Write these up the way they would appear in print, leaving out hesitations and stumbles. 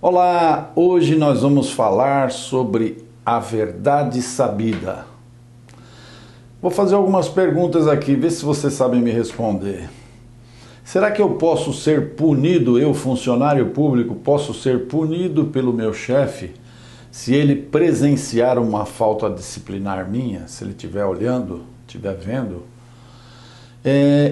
Olá, hoje nós vamos falar sobre a verdade sabida. Vou fazer algumas perguntas aqui, vê se vocês sabem me responder. Será que eu posso ser punido, eu, funcionário público, posso ser punido pelo meu chefe se ele presenciar uma falta disciplinar minha, se ele estiver olhando, estiver vendo?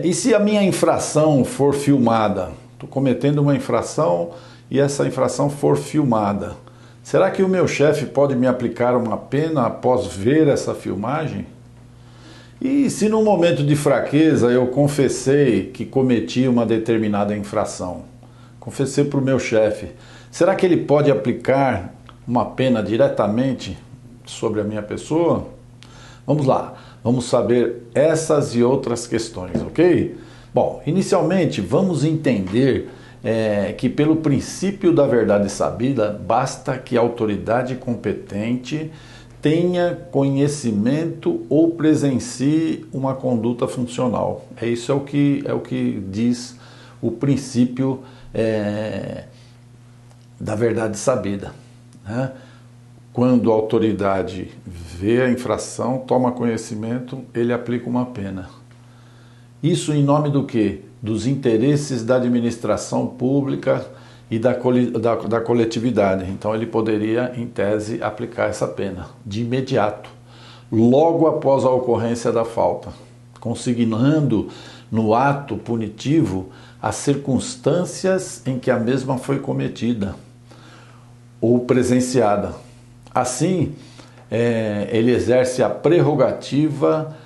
E se a minha infração for filmada? Estou cometendo uma infração e essa infração for filmada. Será que o meu chefe pode me aplicar uma pena após ver essa filmagem? E se num momento de fraqueza eu confessei que cometi uma determinada infração? Confessei para o meu chefe. Será que ele pode aplicar uma pena diretamente sobre a minha pessoa? Vamos lá, vamos saber essas e outras questões, ok? Bom, inicialmente vamos entender que pelo princípio da verdade sabida, basta que a autoridade competente tenha conhecimento ou presencie uma conduta funcional. Isso é o que diz o princípio da verdade sabida, né? Quando a autoridade vê a infração, toma conhecimento, ele aplica uma pena. Isso em nome do quê? Dos interesses da administração pública e da coletividade. Então ele poderia, em tese, aplicar essa pena de imediato, logo após a ocorrência da falta, consignando no ato punitivo as circunstâncias em que a mesma foi cometida ou presenciada. Assim, ele exerce a prerrogativa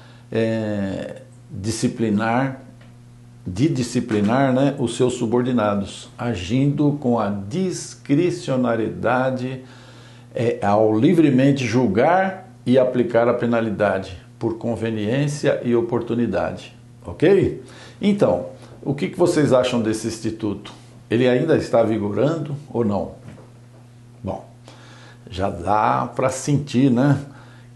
disciplinar, né, os seus subordinados, agindo com a discricionariedade ao livremente julgar e aplicar a penalidade por conveniência e oportunidade, ok? Então, o que vocês acham desse instituto? Ele ainda está vigorando ou não? Bom, já dá para sentir, né,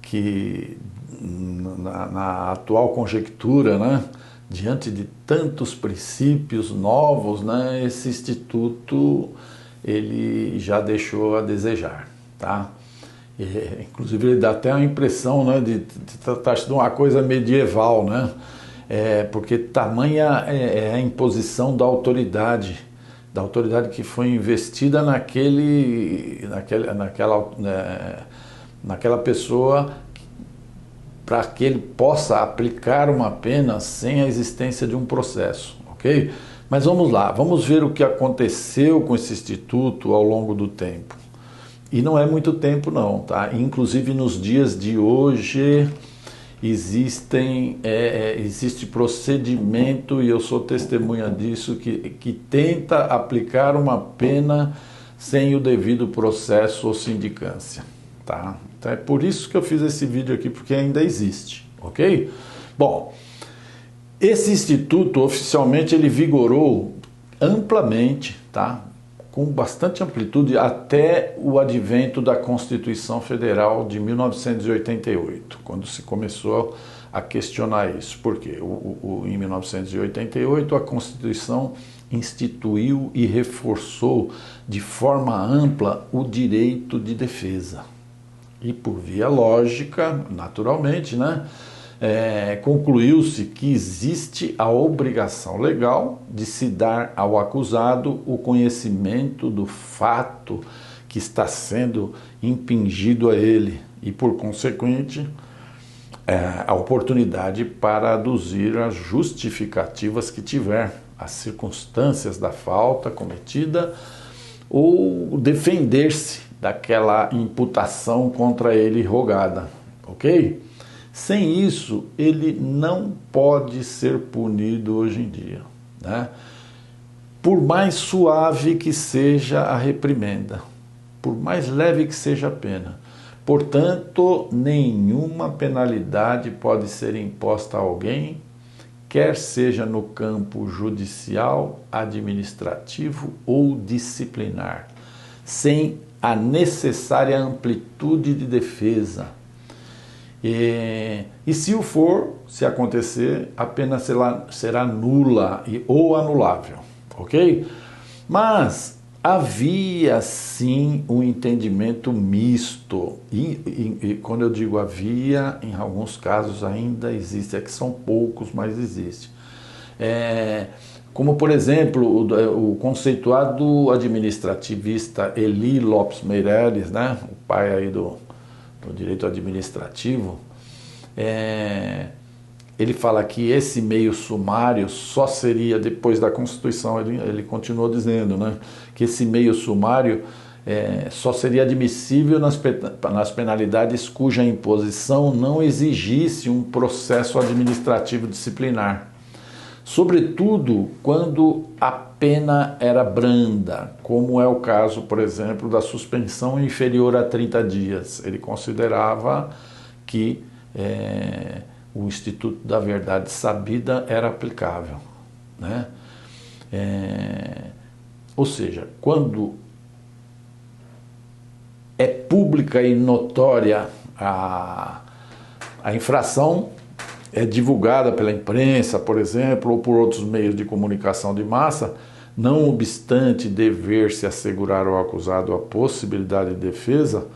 que na atual conjectura, né, diante de tantos princípios novos, né, esse instituto ele já deixou a desejar, tá? Inclusive ele dá até a impressão, né, de tratar-se de uma coisa medieval, né? Porque tamanha é a imposição da autoridade que foi investida naquela pessoa, para que ele possa aplicar uma pena sem a existência de um processo, ok? Mas vamos lá, vamos ver o que aconteceu com esse instituto ao longo do tempo. E não é muito tempo não, tá? Inclusive nos dias de hoje existe procedimento, e eu sou testemunha disso, que tenta aplicar uma pena sem o devido processo ou sindicância, tá? Então é por isso que eu fiz esse vídeo aqui, porque ainda existe, ok? Bom, esse instituto oficialmente ele vigorou amplamente, tá? Com bastante amplitude até o advento da Constituição Federal de 1988, quando se começou a questionar isso. Por quê? Em 1988 a Constituição instituiu e reforçou de forma ampla o direito de defesa. E por via lógica, naturalmente, né, concluiu-se que existe a obrigação legal de se dar ao acusado o conhecimento do fato que está sendo impingido a ele e, por consequente, a oportunidade para aduzir as justificativas que tiver, as circunstâncias da falta cometida ou defender-se daquela imputação contra ele rogada, ok? Sem isso, ele não pode ser punido hoje em dia, né? Por mais suave que seja a reprimenda, por mais leve que seja a pena. Portanto, nenhuma penalidade pode ser imposta a alguém, quer seja no campo judicial, administrativo ou disciplinar, sem a necessária amplitude de defesa. E se o for, se acontecer, a pena será nula ou anulável, ok? Mas havia sim um entendimento misto, e quando eu digo havia, em alguns casos ainda existe, é que são poucos, mas existe. Como, por exemplo, o conceituado administrativista Eli Lopes Meireles, né, o pai aí do direito administrativo, ele fala que esse meio sumário só seria, depois da Constituição, ele continuou dizendo, né, que esse meio sumário só seria admissível nas penalidades cuja imposição não exigisse um processo administrativo disciplinar. Sobretudo quando a pena era branda, como é o caso, por exemplo, da suspensão inferior a 30 dias. Ele considerava que o Instituto da Verdade Sabida era aplicável, né? Ou seja, quando é pública e notória a infração, é divulgada pela imprensa, por exemplo, ou por outros meios de comunicação de massa, não obstante dever-se assegurar ao acusado a possibilidade de defesa,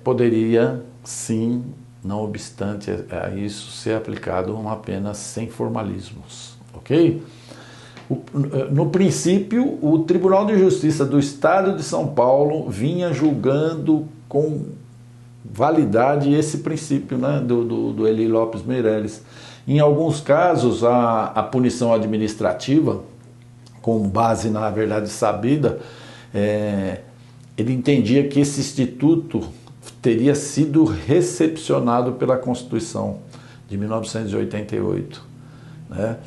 poderia sim, não obstante a isso, ser aplicado uma pena sem formalismos, ok? No princípio, o Tribunal de Justiça do Estado de São Paulo vinha julgando com validade esse princípio, né, do Eli Lopes Meireles. Em alguns casos, a punição administrativa, com base na verdade sabida, ele entendia que esse instituto teria sido recepcionado pela Constituição de 1988, né?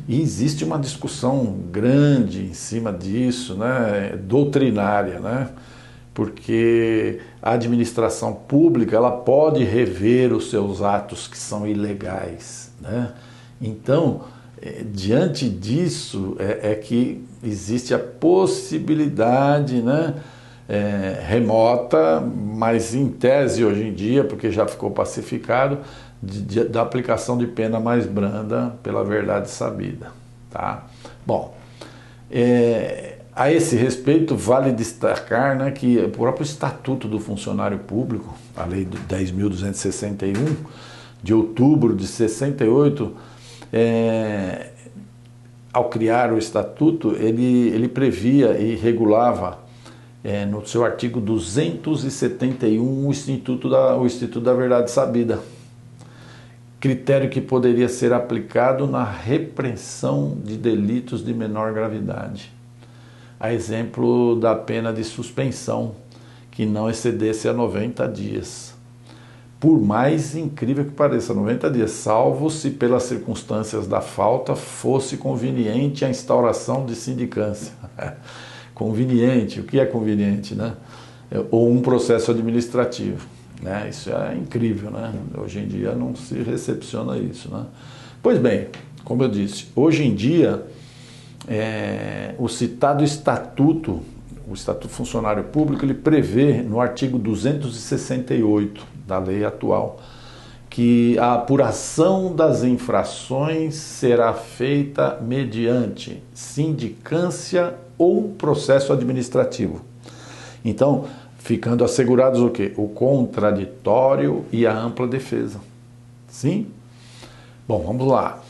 E existe uma discussão grande em cima disso, né, doutrinária, né? Porque a administração pública ela pode rever os seus atos que são ilegais, né? Então, diante disso que existe a possibilidade, né, remota, mas em tese hoje em dia, porque já ficou pacificado, da aplicação de pena mais branda pela verdade sabida, tá? Bom, a esse respeito, vale destacar, né, que o próprio Estatuto do Funcionário Público, a Lei 10.261, de outubro de 68, ao criar o Estatuto, ele previa e regulava, no seu artigo 271, o Instituto da Verdade Sabida, critério que poderia ser aplicado na repressão de delitos de menor gravidade. A exemplo da pena de suspensão, que não excedesse a 90 dias. Por mais incrível que pareça, 90 dias, salvo se pelas circunstâncias da falta fosse conveniente a instauração de sindicância. Conveniente, o que é conveniente, né? Ou um processo administrativo, né? Isso é incrível, né? Hoje em dia não se recepciona isso, né? Pois bem, como eu disse, hoje em dia o citado estatuto, o Estatuto Funcionário Público, ele prevê no artigo 268 da lei atual que a apuração das infrações será feita mediante sindicância ou processo administrativo. Então, ficando assegurados o quê? O contraditório e a ampla defesa. Sim? Bom, vamos lá.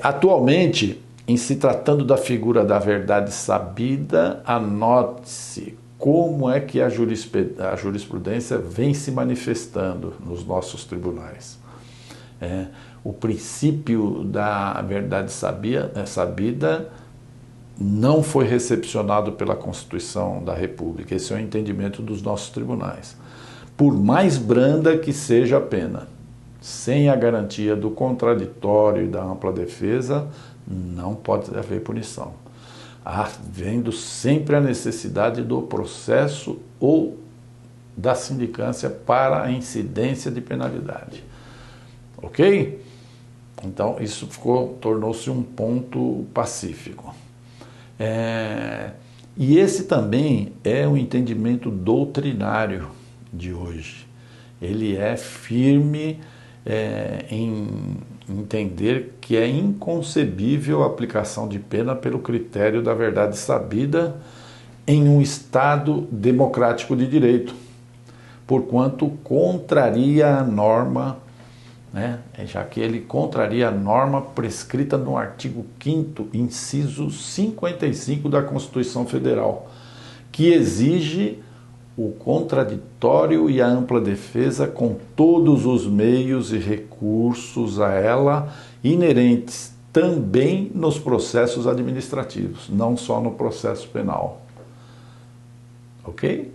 Atualmente, em se tratando da figura da verdade sabida, anote-se como é que a jurisprudência vem se manifestando nos nossos tribunais. O princípio da verdade sabida não foi recepcionado pela Constituição da República. Esse é o entendimento dos nossos tribunais. Por mais branda que seja a pena, sem a garantia do contraditório e da ampla defesa, não pode haver punição. Havendo sempre a necessidade do processo ou da sindicância para a incidência de penalidade. Ok? Então, isso tornou-se um ponto pacífico. E esse também é o entendimento doutrinário de hoje. Ele é firme entender que é inconcebível a aplicação de pena pelo critério da verdade sabida em um Estado democrático de direito, porquanto contraria a norma, né, já que ele contraria a norma prescrita no artigo 5º, inciso 55 da Constituição Federal, que exige o contraditório e a ampla defesa com todos os meios e recursos a ela inerentes também nos processos administrativos, não só no processo penal. Ok?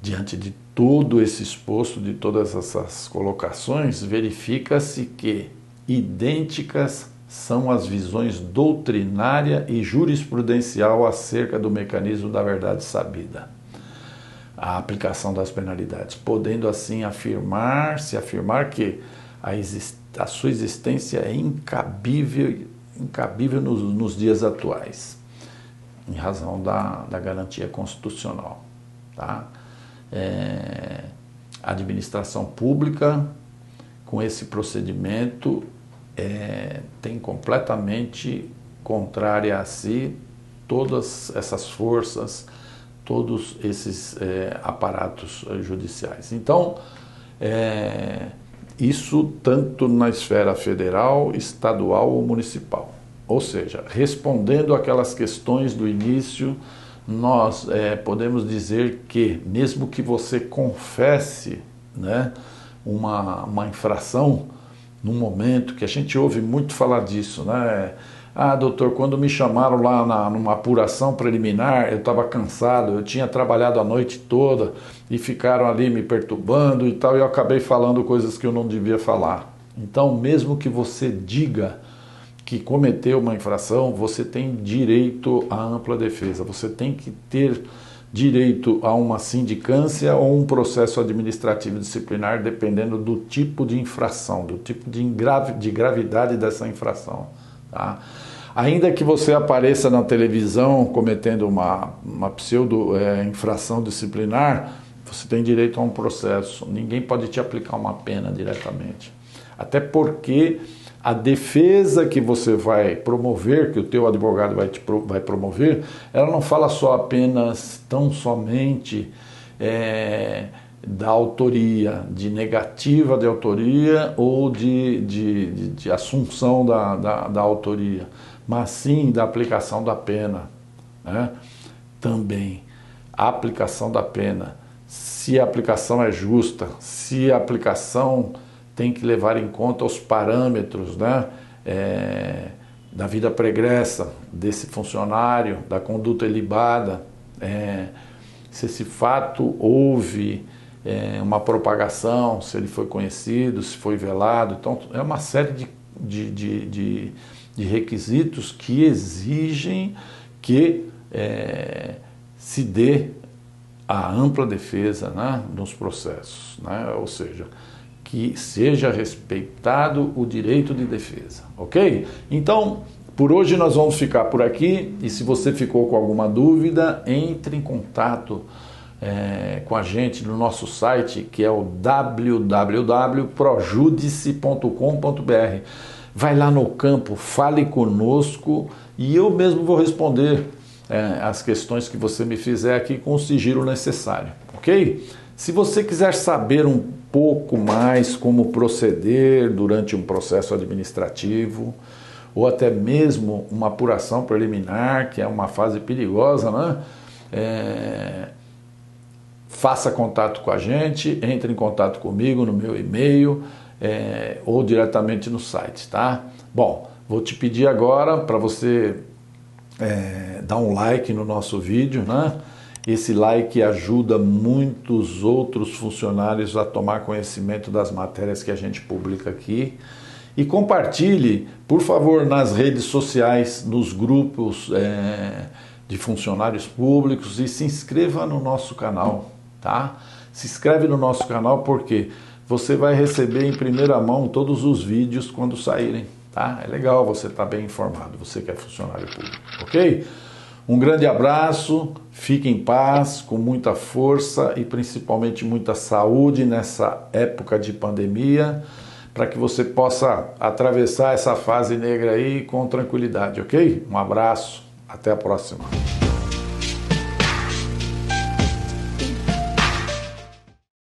Diante de todo esse exposto, de todas essas colocações, verifica-se que idênticas são as visões doutrinária e jurisprudencial acerca do mecanismo da verdade sabida, a aplicação das penalidades, podendo assim se afirmar que a sua existência é incabível nos dias atuais, em razão da garantia constitucional. Tá? A administração pública, com esse procedimento, tem completamente contrária a si todas essas forças, todos esses aparatos judiciais. Então, isso tanto na esfera federal, estadual ou municipal. Ou seja, respondendo aquelas questões do início, nós podemos dizer que, mesmo que você confesse, né, uma infração, num momento que a gente ouve muito falar disso, né? Ah, doutor, quando me chamaram lá numa apuração preliminar, eu estava cansado, eu tinha trabalhado a noite toda e ficaram ali me perturbando e tal, e eu acabei falando coisas que eu não devia falar. Então, mesmo que você diga que cometeu uma infração, você tem direito à ampla defesa, você tem que ter direito a uma sindicância ou um processo administrativo disciplinar, dependendo do tipo de infração, do tipo de gravidade dessa infração. Tá? Ainda que você apareça na televisão cometendo uma pseudo-infração disciplinar, você tem direito a um processo. Ninguém pode te aplicar uma pena diretamente. Até porque a defesa que você vai promover, que o teu advogado vai promover, ela não fala só apenas, tão somente da autoria, de negativa de autoria ou de assunção da autoria, mas sim da aplicação da pena, né? Também a aplicação da pena, se a aplicação é justa, se a aplicação tem que levar em conta os parâmetros, né, da vida pregressa desse funcionário, da conduta ilibada, se esse fato houve uma propagação, se ele foi conhecido, se foi velado. Então, é uma série de requisitos que exigem que se dê a ampla defesa, né, nos processos, né? Ou seja, que seja respeitado o direito de defesa, ok? Então, por hoje nós vamos ficar por aqui, e se você ficou com alguma dúvida, entre em contato com a gente no nosso site, que é o www.projudice.com.br. Vai lá no campo, fale conosco, e eu mesmo vou responder as questões que você me fizer aqui com o sigilo necessário, ok? Se você quiser saber um pouco mais como proceder durante um processo administrativo, ou até mesmo uma apuração preliminar, que é uma fase perigosa, né? Faça contato com a gente, entre em contato comigo no meu e-mail ou diretamente no site, tá? Bom, vou te pedir agora para você dar um like no nosso vídeo, né? Esse like ajuda muitos outros funcionários a tomar conhecimento das matérias que a gente publica aqui. E compartilhe, por favor, nas redes sociais, nos grupos de funcionários públicos, e se inscreva no nosso canal, tá? Se inscreve no nosso canal porque você vai receber em primeira mão todos os vídeos quando saírem, tá? É legal você estar bem informado, você que é funcionário público, ok? Um grande abraço, fique em paz, com muita força e principalmente muita saúde nessa época de pandemia, para que você possa atravessar essa fase negra aí com tranquilidade, ok? Um abraço, até a próxima.